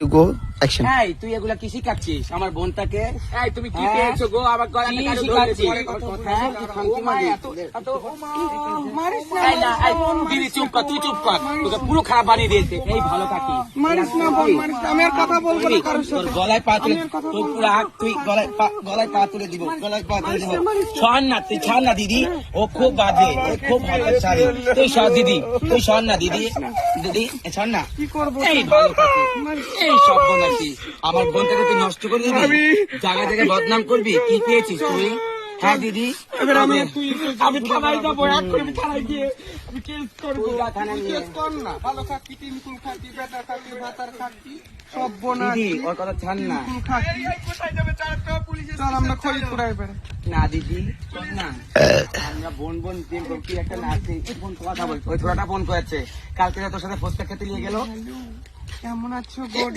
গো action. এই তুই এগুলা কি শিখাচ্ছিস আমার বোনটাকে? এই তুমি কি পেয়েছো গো? আমার গলাতে কি কারো শিখাচ্ছিস? ধরে হ্যাঁ, কি খামকি মাগি? এই না, এই দিদি চুপ কর, তুই চুপ কর, তোকে পুরো খারাপ বানিয়ে দিয়েছে। এই ভালো কাকি মারিস না বোন, মারিস না। আমি আর কথা বলবো না কারোর তোর সাথে। গলায় পা তুলে তোর পুরো হাত তুই গলায় পা তুলে দিব, গলায় পা তুলে দিব। ছাড় না, তুই ছাড় না দিদি, ও খুব বাজে, ও খুব ভালো ছাড়ে। তুই সর দিদি, তুই সর না দিদি, দিদি ছাড় না। কি করবো? এই ভালো কাকি, এই সব নাকি আমার বোনটাকে তুই নষ্ট করে দিবি, জায়গা জায়গায় বদনাম করবি। কি পেয়েছিস তুই? হ্যাঁ দিদি, এবার আমি থানায় যাবো, এক করে আমি থানায় গিয়ে আমি কেস করবো। তুই যা থানায় তুই নিয়ে। কেস কর না। ভালো খাকি, টিনকুল খাকি, বেটা খাকি, ভাতার খাকি, সব বোনা দিদি ওর কথা ছাড় না। খাকি। চল আমরা খড়ি কুড়াই বেড়ে। না দিদি শোন না, আমরা বোন বোন প্রেম করি। কি একটা নাচে ফোন কথা বলছে, ওই ছোটটা ফোন করেছে কালকে তোর সাথে ফুচকা খেতে নিয়ে গেল। কেমন আছো গো?